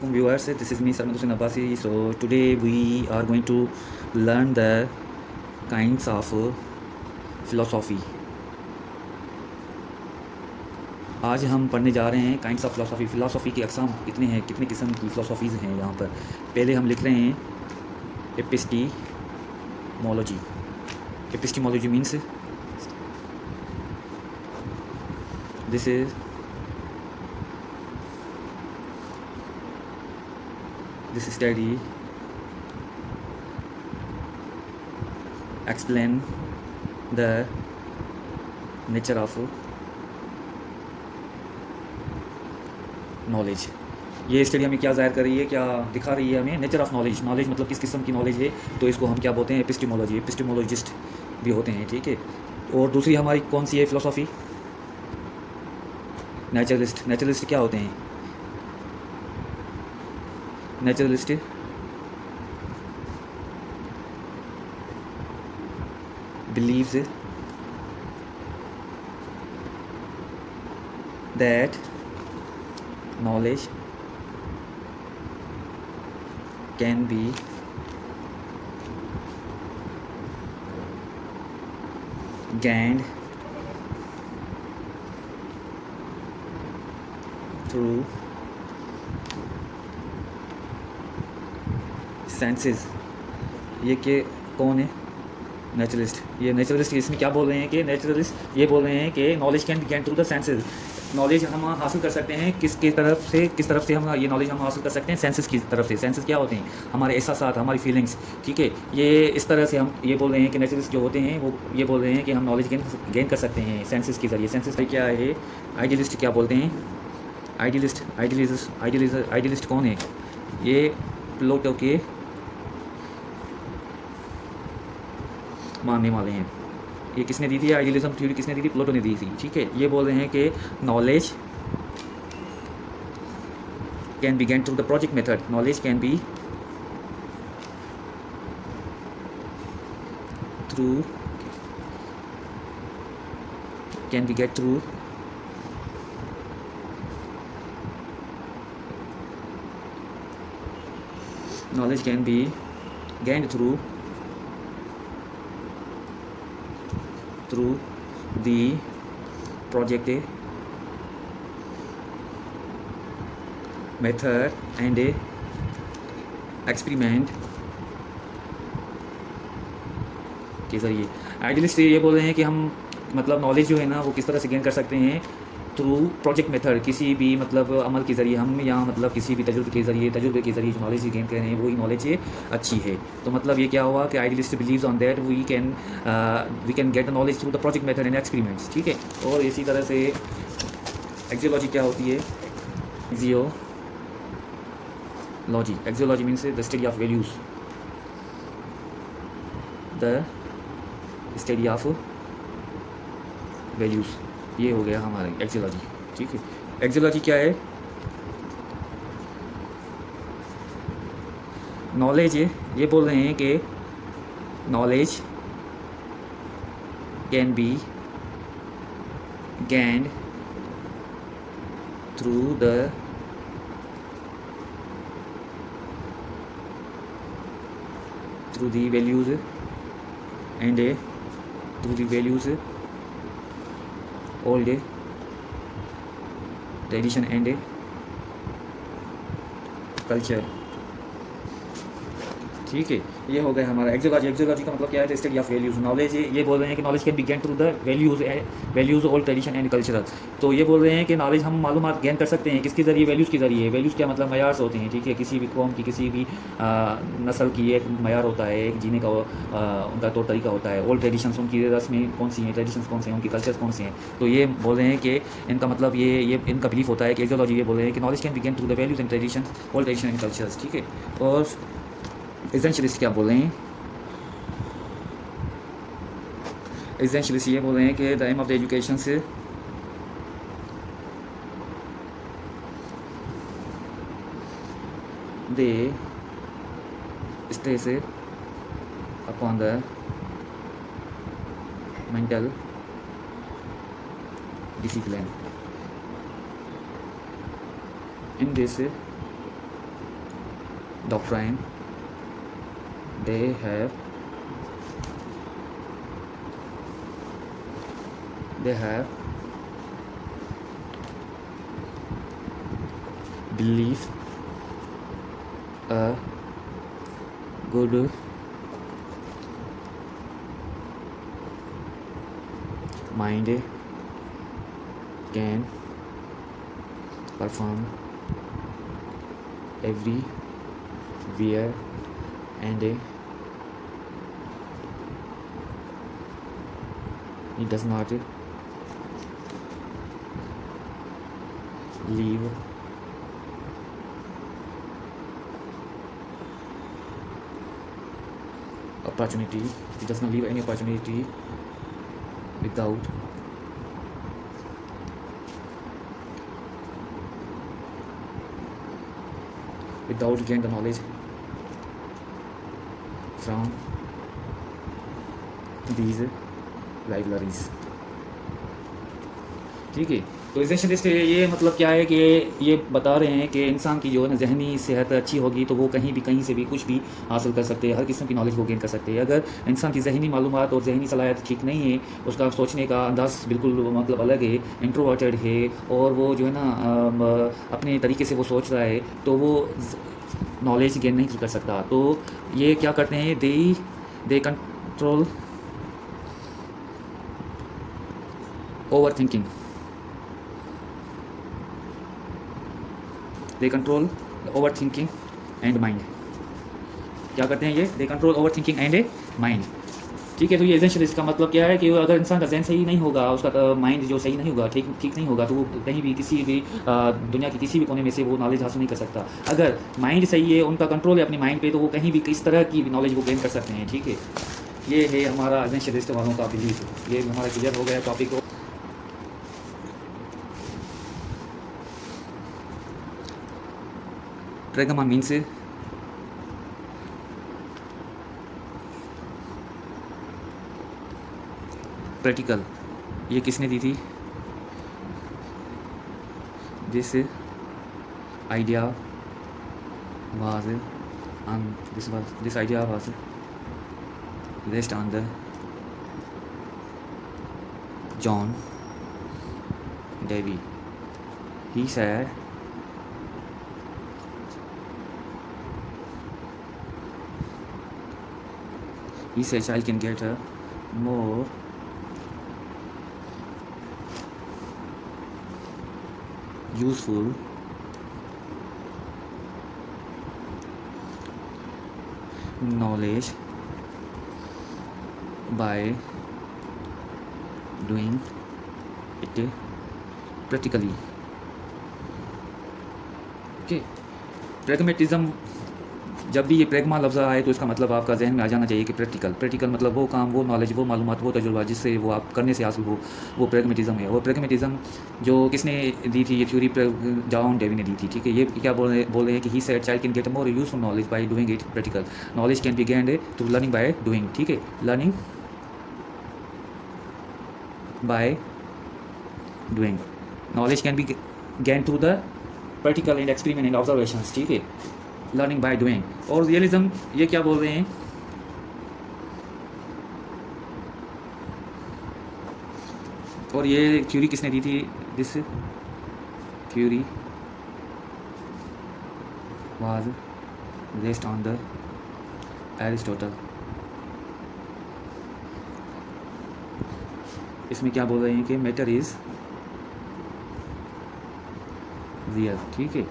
Viewers, this is me Sarmad Hussain Abbasi. So today we are going to learn the kinds of philosophy. आज हम पढ़ने जा रहे हैं काइंड्स ऑफ फिलोसॉफी। फ़िलासफ़ी की अक़साम कितने हैं, कितने किस्म की फ़िलासफ़ीज़ हैं यहाँ पर। पहले हम लिख रहे हैं epistemology. Epistemology means this is this study explain the nature of knowledge. ये स्टडी हमें क्या ज़ाहिर कर रही है, क्या दिखा रही है हमें? Nature of knowledge. नॉलेज मतलब किस किस्म की नॉलेज है, तो इसको हम क्या बोलते हैं? एपिस्टीमोलॉजी। एपिस्टीमोलॉजिस्ट भी होते हैं, ठीक है। और दूसरी हमारी कौन सी है फ़िलासफ़ी? नेचुरलिस्ट। नेचुरलिस्ट क्या होते हैं? Naturalist believes that knowledge can be gained through senses. ये के कौन है? नेचुरलिस्ट। ये नेचुरलिस्ट इसमें क्या बोल रहे हैं कि नेचुरलिस्ट ये बोल रहे हैं कि knowledge can be gain through the senses. Knowledge हम हासिल कर सकते हैं किस तरफ से हम ये नॉलेज हम हासिल कर सकते हैं? सेंसेस की तरफ से। सेंसेस क्या होते हैं? हमारे एहसास, हमारी फीलिंग्स, ठीक है। ये इस तरह से हम ये बोल रहे हैं कि नेचुरलिस्ट जो होते हैं वो ये बोल रहे हैं कि हम नॉलेज गेन कर सकते हैं सेंसेस के ज़रिए। सेंसेस क्या है? आइडियलिस्ट क्या बोलते हैं? आइडियलिस्ट कौन है? ये प्लेटो के मानने वाले हैं। ये किसने दी थी? आइडियलिज्म थ्योरी किसने दी थी? प्लेटो ने दी थी, ठीक है। ये बोल रहे हैं कि knowledge can be gain through the project method. Knowledge can be get through knowledge can be gained through the project method and experiment के ज़रिए। आइडियलिस्ट ये बोल रहे हैं कि हम मतलब नॉलेज जो है ना वो किस तरह से गेन कर सकते हैं? Through project method. किसी भी मतलब अमल के ज़रिए हम या मतलब किसी भी तजुर्बे के ज़रिए जो नॉलेज गेन कर रहे हैं वही नॉलेज अच्छी है। तो मतलब ये क्या हुआ कि idealist believes on that we can get the knowledge through the project method and experiments, ठीक है। और इसी तरह से एक्सियोलॉजी क्या होती है? Axiology means the study of values. The study of values, ये हो गया हमारी एक्सियोलॉजी, ठीक है। एक्सियोलॉजी क्या है? नॉलेज ये बोल रहे हैं कि knowledge can be gained through the values and old tradition and culture, ठीक है। ये हो गया हमारा एक्सियोलॉजी। एक्सियोलॉजी का मतलब क्या है? Study of values. नॉलेज ये बोल रहे हैं कि knowledge can be gain through the values old tradition and cultural. तो ये बोल रहे हैं कि नॉलेज हम मालूमात गेन कर सकते हैं किसके ज़रिए? वैल्यूज़ के ज़रिए। वैल्यूज़ क्या मतलब? मयार्स होते हैं, ठीक है। किसी भी कौम की, किसी भी नस्ल की एक मयार होता है, एक जीने का उनका तौर तरीका होता है। ओल्ड ट्रेडिशंस उनकी रस्में कौन सी हैं, ट्रेडिशंस कौन से हैं, उनकी कल्चर्स कौन से हैं। तो ये बोल रहे हैं कि इनका मतलब ये इनका बिलीफ होता है कि एक्सियोलॉजी ये बोल रहे हैं कि knowledge can be gain through the values and tradition, old tradition and cultures, ठीक है। और एसेंशियलिस्ट क्या बोल रहे हैं? एसेंशियलिस्ट ये बोल रहे हैं कि the aim of the education से they stress upon the mental discipline. In this doctrine they have belief a good mind can perform everywhere and it does not leave opportunity. It does not leave any opportunity without gain the knowledge from these libraries. ठीक है, तो एसेंशियलिस्ट ये मतलब क्या है कि ये बता रहे हैं कि इंसान की जो है ना जहनी सेहत अच्छी होगी तो वो कहीं भी कहीं से भी कुछ भी हासिल कर सकते हैं, हर किस्म की नॉलेज वो गेन कर सकते हैं। अगर इंसान की जहनी मालूमात और जहनी सलाहियत ठीक नहीं है, उसका सोचने का अंदाज बिल्कुल मतलब अलग है, इंट्रोवर्टेड है और वो जो है ना अपने तरीके से वो सोच रहा है, तो वो नॉलेज गेन नहीं कर सकता। तो ये क्या करते हैं, they control over thinking, they control over thinking and mind. क्या करते हैं ये, they control over thinking and mind. ठीक है, तो ये एसेंशियलिस्ट का मतलब क्या है कि अगर इंसान का जहन सही नहीं होगा, उसका माइंड जो सही नहीं होगा, ठीक नहीं होगा, तो वो कहीं भी किसी भी दुनिया के किसी भी कोने में से वो नॉलेज हासिल नहीं कर सकता। अगर माइंड सही है, उनका कंट्रोल है अपनी माइंड पे, तो वो कहीं भी किस तरह की नॉलेज वो गेन कर सकते हैं। ठीक है, ये है हमारा एसेंशियलिस्ट वालों का बिलीफ। ये हमारा क्लियर हो गया टॉपिक को। ट्रैगमा मीन्स प्रैक्टिकल। ये किसने दी थी, this idea was this idea was based on the John Dewey. He said child can get a more useful knowledge by doing it practically. Okay, pragmatism, जब भी ये प्रेगमा लफ्ज़ आए तो इसका मतलब आपका जहन में आ जाना चाहिए कि प्रैक्टिकल मतलब वो काम, वो नॉलेज, वो मालूमात, वो तजुर्बा जिससे वो आप करने से हासिल हो, वो प्रेगमेटिज़म है। और प्रेगमेटिज़म जो किसने दी थी, ये थ्योरी जॉन डेवी ने दी थी। ठीक है, ये क्या बोल रहे हैं कि he said child can get more useful knowledge by doing it practical. Knowledge can be gained through learning by doing. ठीक है, learning by doing, knowledge can be gain through the practical and experiment and observations. ठीक है, learning by doing. और realism ये क्या बोल रहे हैं, और ये थ्योरी किसने दी थी, this theory was based on the Aristotle. इसमें क्या बोल रहे हैं कि मैटर इज रियल। ठीक है,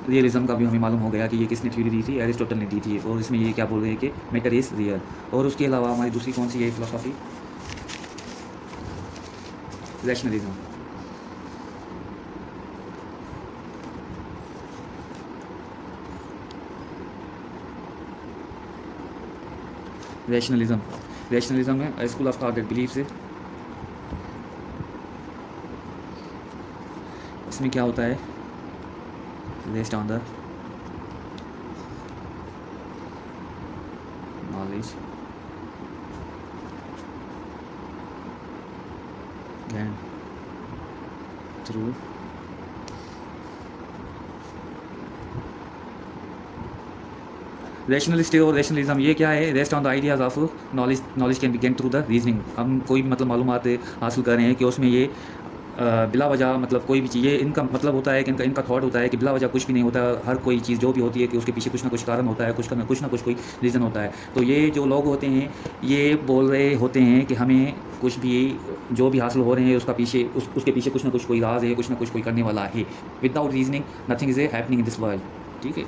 रियलिज्म का भी हमें मालूम हो गया कि ये किसने थ्योरी दी थी, एरिस्टोटल ने दी थी। और इसमें ये क्या बोल रहे हैं कि मैटर इज रियल। और उसके अलावा हमारी दूसरी कौन सी है फिलोसॉफी, रैशनलिज्म। रैशनलिज्म है school of thought that believes, इसमें क्या होता है, based on the knowledge gained through rationalist और रैशनलिज्म ये क्या है? Rest on the ideas of knowledge, knowledge can be gain through the reasoning. हम कोई भी मतलब मालूमात हासिल कर रहे हैं कि उसमें ये बिला वजह मतलब कोई भी चीज़, ये इनका मतलब होता है कि इनका थॉट होता है कि बिला वजह कुछ भी नहीं होता। हर कोई चीज़ जो भी होती है कि उसके पीछे कुछ ना कुछ कारण होता है, कुछ ना कुछ कोई रीज़न होता है। तो ये जो लोग होते हैं ये बोल रहे होते हैं कि हमें कुछ भी जो भी हासिल हो रहे हैं उसका पीछे उसके पीछे कुछ ना कुछ कोई राज है, कुछ ना कुछ कोई करने वाला है। Without reasoning nothing is happening in this world, ठीक है।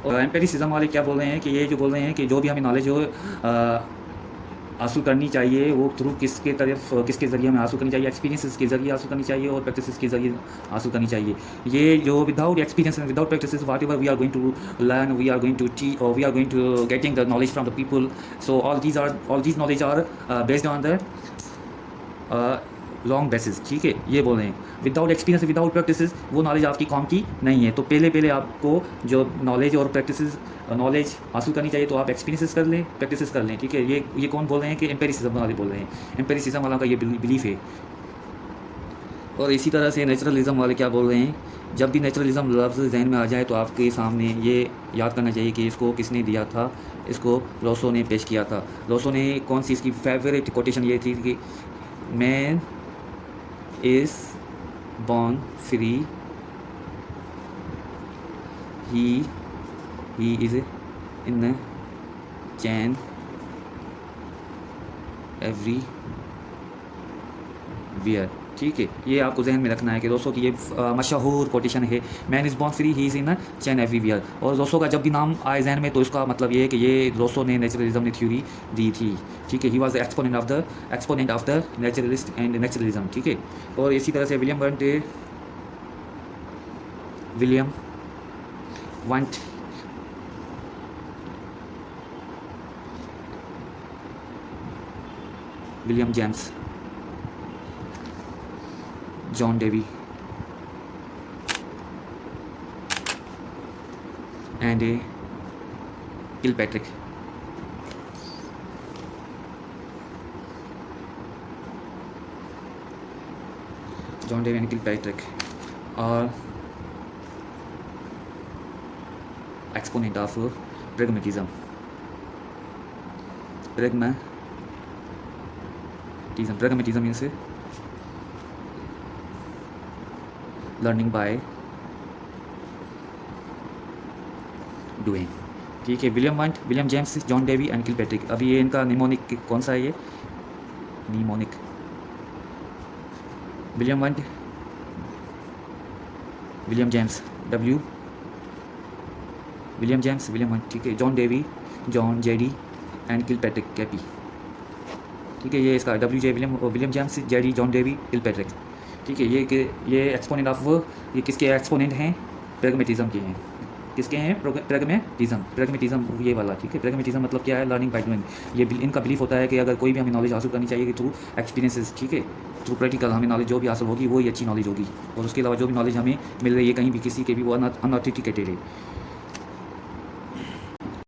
और एम्पेरिसिज्म वाले क्या बोल रहे हैं कि ये जो बोल रहे हैं कि जो भी हमें नॉलेज हो हासिल करनी चाहिए वो थ्रू किसके तरफ, किसके ज़रिए हमें हासिल करनी चाहिए? एक्सपीरियंसेस के ज़रिए हासिल करनी चाहिए और प्रैक्टिसेस के ज़रिए हासिल करनी चाहिए। ये जो without experience and without practices whatever we are going to learn, we are going to teach और we are going to getting the knowledge from the people. So all these knowledge are based on the long basis, ठीक है। ये बोल रहे हैं without experience without practices वो knowledge आपकी काम की नहीं है। तो पहले आपको जो नॉलेज और प्रैक्टिसेस नॉलेज हासिल करनी चाहिए तो आप एक्सपीरियंसेस कर लें, प्रैक्टिसेस कर लें, ठीक है। ये कौन बोल रहे हैं कि एम्पेरिसिज्म वाले बोल रहे हैं। एम्पेरिसिज्म वाला का ये बिलीफ है। और इसी तरह से नेचुरलिज्म वाले क्या बोल रहे हैं? जब भी नेचुरलिज्म लफ्ज़ जहन में आ जाए तो आपके सामने ये याद करना चाहिए कि इसको किसने दिया था। इसको रोसो ने पेश किया था। रोसो ने कौन सी इसकी फेवरेट कोटेशन ये थी कि man is born free, he is in a chain everywhere, ठीक है। ये आपको जहन में रखना है कि रोसो की ये मशहूर कोटेशन है, man is born free he is in a chain everywhere. और रोसो का जब भी नाम आए जहन में तो इसका मतलब ये है कि ये रोसो ने नेचुरलिज्म ने थ्योरी दी थी, ठीक है। He was the exponent of the naturalist and naturalism, ठीक है। और इसी तरह से William want William James, John Davy and Kilpatrick. John Dewey and Kilpatrick are exponent of pragmatism. Pragmatism means learning by doing, ठीक है। William James, John Dewey and Kilpatrick. अभी ये इनका निमोनिक कौन सा है? ये mnemonic William James William want, ठीक है। John Dewey, John JD and Kilpatrick KP, ठीक है। ये इसका William James, JD, John Dewey, Kilpatrick, ठीक है। ये एक्सपोनेंट ऑफ ये किसके एक्सपोनेंट हैं? प्रैग्मेटिज्म के हैं। किसके हैं? प्रैग्मेटिज्म ये वाला, ठीक है। प्रैग्मेटिज्म मतलब क्या है? Learning by doing. ये इनका बिलीफ होता है कि अगर कोई भी हमें नॉलेज हासिल करनी चाहिए कि थ्रू एक्सपीरियंसेस, ठीक है, थ्रू प्रैक्टिकल हमें नॉलेज जो भी हासिल होगी वो ही अच्छी नॉलेज होगी। और उसके अलावा जो भी नॉलेज हमें मिल रही है कहीं भी किसी के भी वो अनऑथेंटिकेटेड है।